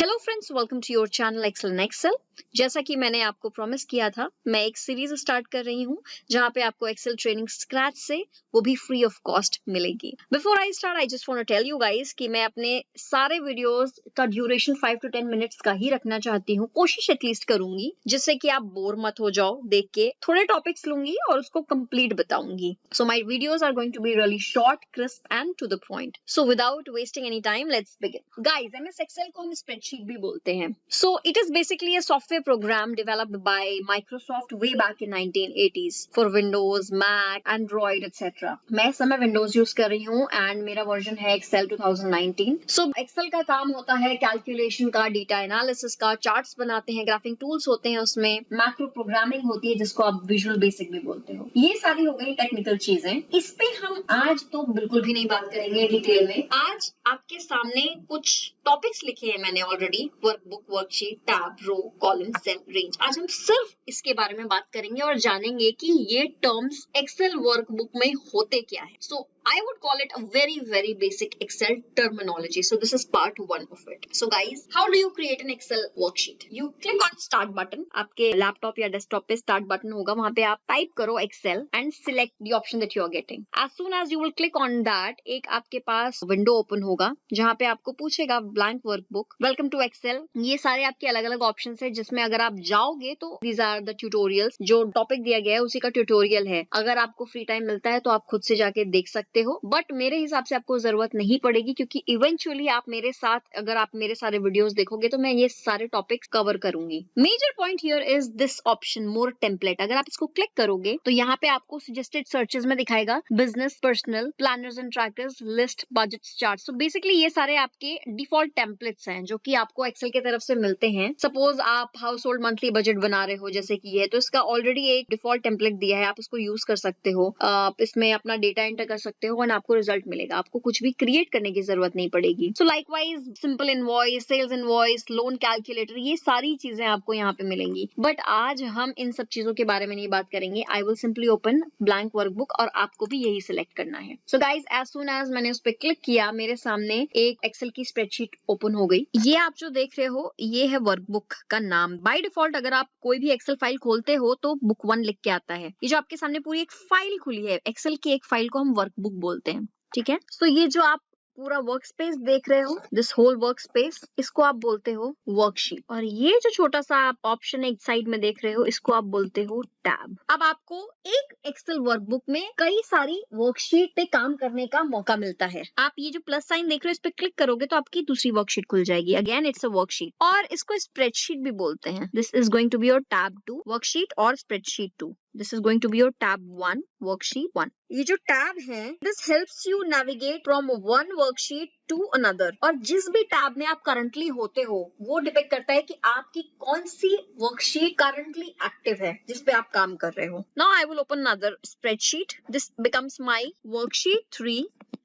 Hello friends, welcome to your channel Excel and Excel. जैसा कि मैंने आपको प्रॉमिस किया था, मैं एक सीरीज स्टार्ट कर रही हूं जहां पे आपको एक्सेल ट्रेनिंग स्क्रैच से वो भी फ्री ऑफ कॉस्ट मिलेगी। Before I start, I just want to tell you guys कि मैं अपने सारे वीडियोस का ड्यूरेशन 5 to 10 मिनट्स का ही रखना चाहती हूं। कोशिश एटलीस्ट करूंगी जिससे कि आप बोर मत हो जाओ देख के। थोड़े टॉपिक्स लूंगी और उसको कंप्लीट बताऊंगी। So my videos are going to be really short, crisp and to the point. So without wasting any time, let's begin. Guys, MS Excel को हम स्प्रेडशीट भी बोलते हैं। So it is basically a software program developed by Microsoft way back in 1980s for Windows, Mac, Android, etc. मैं इस समय Windows use कर रही हूँ एंड मेरा वर्जन है Excel 2019. So Excel का काम होता है कैलकुलेशन का, डेटा एनालिसिस का, चार्ट्स बनाते हैं, ग्राफिंग टूल्स होते हैं, उसमें मैक्रो प्रोग्रामिंग होती है जिसको आप विजुअल बेसिक भी बोलते हो। ये सारी हो गई टेक्निकल चीजें। इस पे हम आज तो बिल्कुल भी नहीं बात करेंगे डिटेल में। आज आपके सामने कुछ टॉपिक्स लिखे हैं मैंने ऑलरेडी, वर्कबुक, वर्कशीट, टैब, रो, कॉलम, सेल, रेंज। आज हम सिर्फ इसके बारे में बात करेंगे और जानेंगे कि ये टर्म्स एक्सेल वर्कबुक में होते क्या है। सो I would call it a very basic Excel terminology. So this is part 1 of it. So guys, how do you create an Excel worksheet? You click on start button. आपके laptop या desktop पे start button होगा, वहां पे आप type करो Excel and select the option that you are getting. As soon as you will click on that, एक आपके पास विंडो ओपन होगा जहां पे आपको पूछेगा blank workbook, welcome to Excel. ये सारे आपके अलग अलग ऑप्शन है जिसमें अगर आप जाओगे तो these are the tutorials, जो टॉपिक दिया गया है उसी का ट्यूटोरियल है। अगर आपको फ्री टाइम मिलता है तो आप खुद से जाके देख सकते हो, बट मेरे हिसाब से आपको जरूरत नहीं पड़ेगी क्योंकि इवेंचुअली आप मेरे साथ, अगर आप मेरे सारे वीडियोस देखोगे तो मैं ये सारे टॉपिक्स कवर करूंगी। Major point here is this option more template. अगर आप इसको क्लिक करोगे तो यहाँ पे आपको सजेस्टेड सर्चेस में दिखाएगा business, personal, planners and trackers, list, budget, chart. So basically ये सारे आपके डिफॉल्ट टेम्पलेट्स हैं जो कि आपको एक्सेल की तरफ से मिलते हैं। सपोज आप हाउस होल्ड मंथली बजट बना रहे हो जैसे कि ये, तो इसका ऑलरेडी एक डिफॉल्ट टेम्पलेट दिया है, आप उसको यूज कर सकते हो। आप इसमें अपना डेटा एंटर कर सकते हो और आपको रिजल्ट मिलेगा। आपको कुछ भी क्रिएट करने की जरूरत नहीं पड़ेगी। So likewise simple invoice, sales invoice, loan calculator, ये सारी चीजें आपको यहाँ पे मिलेंगी। बट आज हम इन सब चीजों के बारे में नहीं बात करेंगे। I will simply open blank workbook और आपको भी यही सिलेक्ट करना है। So guys, as soon as मैंने उस पर क्लिक किया, मेरे सामने एक एक्सेल की स्प्रेडशीट ओपन हो गई। ये आप जो देख रहे हो ये है वर्कबुक का नाम। बाय डिफॉल्ट अगर आप कोई भी एक्सेल फाइल खोलते हो तो बुक 1 लिख के आता है। ये जो आपके सामने पूरी एक फाइल खुली है एक्सेल की, एक फाइल को हम वर्कबुक बोलते हैं, ठीक है। तो ये जो आप पूरा वर्क स्पेस देख रहे हो, दिस होल वर्क स्पेस, इसको आप बोलते हो वर्कशीट। और ये जो छोटा सा आप ऑप्शन एक साइड में देख रहे हो, इसको आप बोलते हो टैब। अब आपको एक एक्सेल वर्कबुक में कई सारी वर्कशीट पे काम करने का मौका मिलता है। आप ये जो प्लस साइन देख रहे हो, इस पे क्लिक करोगे तो आपकी दूसरी वर्कशीट खुल जाएगी। अगेन इट्स अ वर्कशीट, और इसको स्प्रेडशीट भी बोलते हैं। This is going to be your tab 2 worksheet और spreadsheet 2। This is going to be your tab 1 worksheet 1. ये जो टैब है, this helps you navigate from one worksheet to another. और जिस भी टैब में आप करंटली होते हो वो डिपेंड करता है कि आपकी कौन सी वर्कशीट करंटली एक्टिव है जिस पे आप काम कर रहे हो। Now I will open another spreadsheet. This becomes my worksheet 3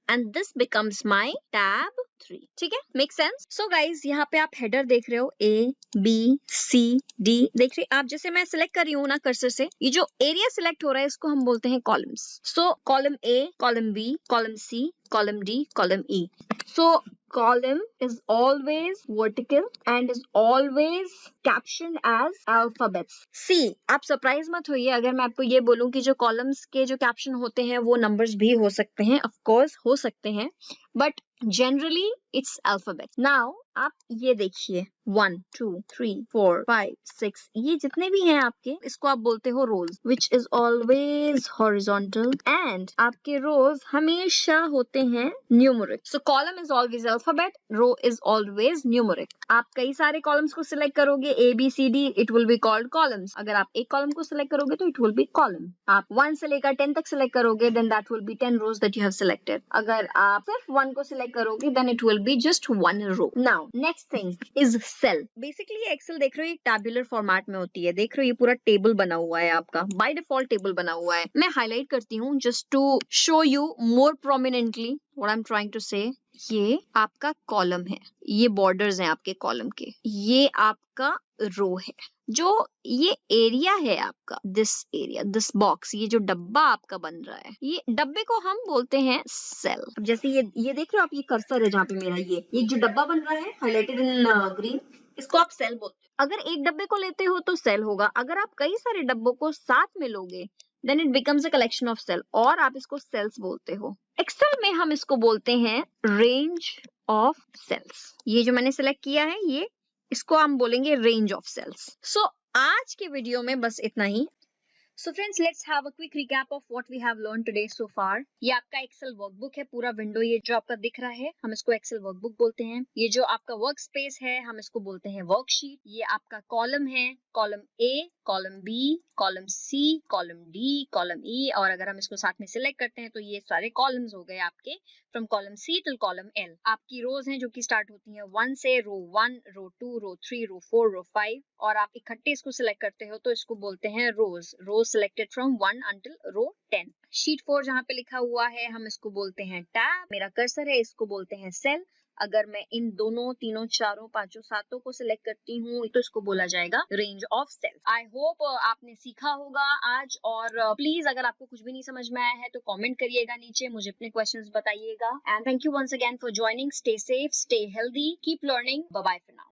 and this becomes my tab 3. ठीक है, मेक सेंस। सो गाइज, यहाँ पे आप हेडर देख रहे हो, A, B, C, D देख रहे। आप जैसे मैं सिलेक्ट कर रही हूँ ना कर्सर से, ये जो एरिया सिलेक्ट हो रहा है इसको हम बोलते हैं columns. So column A, column B, column C, column D, column E. So column is always vertical and is always captioned as alphabets. See, आप सरप्राइज मत होइए अगर मैं आपको ये बोलूं कि जो कॉलम्स के जो कैप्शन होते हैं वो नंबर्स भी हो सकते हैं। ऑफ कोर्स हो सकते हैं, but generally it's alphabet. Now आप ये देखिए, 1 2 3 4 5 6, ये जितने भी हैं आपके, इसको आप बोलते हो rows, which is always horizontal, and आपके रोज हमेशा होते हैं numeric. So column is always alphabet, row is always numeric. आप कई सारे कॉलम्स को सिलेक्ट करोगे, A B C D, it will be called columns. अगर आप एक कॉलम को सिलेक्ट करोगे तो इट विल बी कॉलम। आप 1 से लेकर 10 तक सिलेक्ट करोगे, then that will be 10 rows that you have selected. अगर आप सिर्फ 1 को सिलेक्ट करोगे, then it will be just 1 row. Now next thing is cell. Basically Excel देख रहे हो, एक टैबुलर फॉर्मेट में होती है। देख रहे हो ये पूरा टेबल बना हुआ है, आपका बाय डिफॉल्ट टेबल बना हुआ है। मैं हाईलाइट करती हूँ just to show you more prominently what I am trying to say. ये आपका कॉलम है, ये बॉर्डर्स हैं आपके कॉलम के, ये आपका रो है। जो ये एरिया है आपका, दिस एरिया, दिस बॉक्स, ये जो डब्बा आपका बन रहा है, ये डब्बे को हम बोलते हैं सेल। जैसे ये देख रहे हो आप, ये कर्सर है जहाँ पे मेरा, ये जो डब्बा बन रहा है हाईलाइटेड इन ग्रीन, इसको आप सेल बोलते हो। अगर एक डब्बे को लेते हो तो सेल होगा, अगर आप कई सारे डब्बों को साथ में लोगे then it becomes a collection of cell, और आप इसको सेल्स बोलते हो। एक्सेल में हम इसको बोलते हैं रेंज ऑफ सेल्स। ये जो मैंने सेलेक्ट किया है, ये इसको हम बोलेंगे रेंज ऑफ सेल्स। सो आज के वीडियो में बस इतना ही। So friends, let's have a quick recap of what we have learned today so far. ये आपका एक्सेल वर्कबुक है, पूरा विंडो ये जो आपका दिख रहा है, हम इसको एक्सेल वर्कबुक बोलते हैं। ये जो आपका वर्क स्पेस है, हम इसको बोलते हैं वर्कशीट। ये आपका कॉलम है, column A, column B, column C, column D, column E, और अगर हम इसको साथ में सिलेक्ट करते हैं तो ये सारे कॉलम्स हो गए आपके, from column see till column L. आपकी रोज हैं जो कि स्टार्ट होती हैं 1 से, रो 1, रो 2, रो 3, रो 4, रो 5, और आप इकट्ठे इसको सिलेक्ट करते हो तो इसको बोलते हैं रोज। रोज selected from 1 until row 10। Sheet 4 जहाँ पे लिखा हुआ है, हम इसको बोलते हैं टैब। मेरा कर्सर है, इसको बोलते हैं सेल। अगर मैं इन दोनों, तीनों, चारों, पांचों, सातों को सिलेक्ट करती हूँ तो इसको बोला जाएगा range of cells. I hope आपने सीखा होगा आज, और प्लीज अगर आपको कुछ भी नहीं समझ में आया है तो कमेंट करिएगा नीचे, मुझे अपने क्वेश्चंस बताइएगा। And thank you once again for joining. Stay safe, stay healthy, keep learning. Bye bye for now.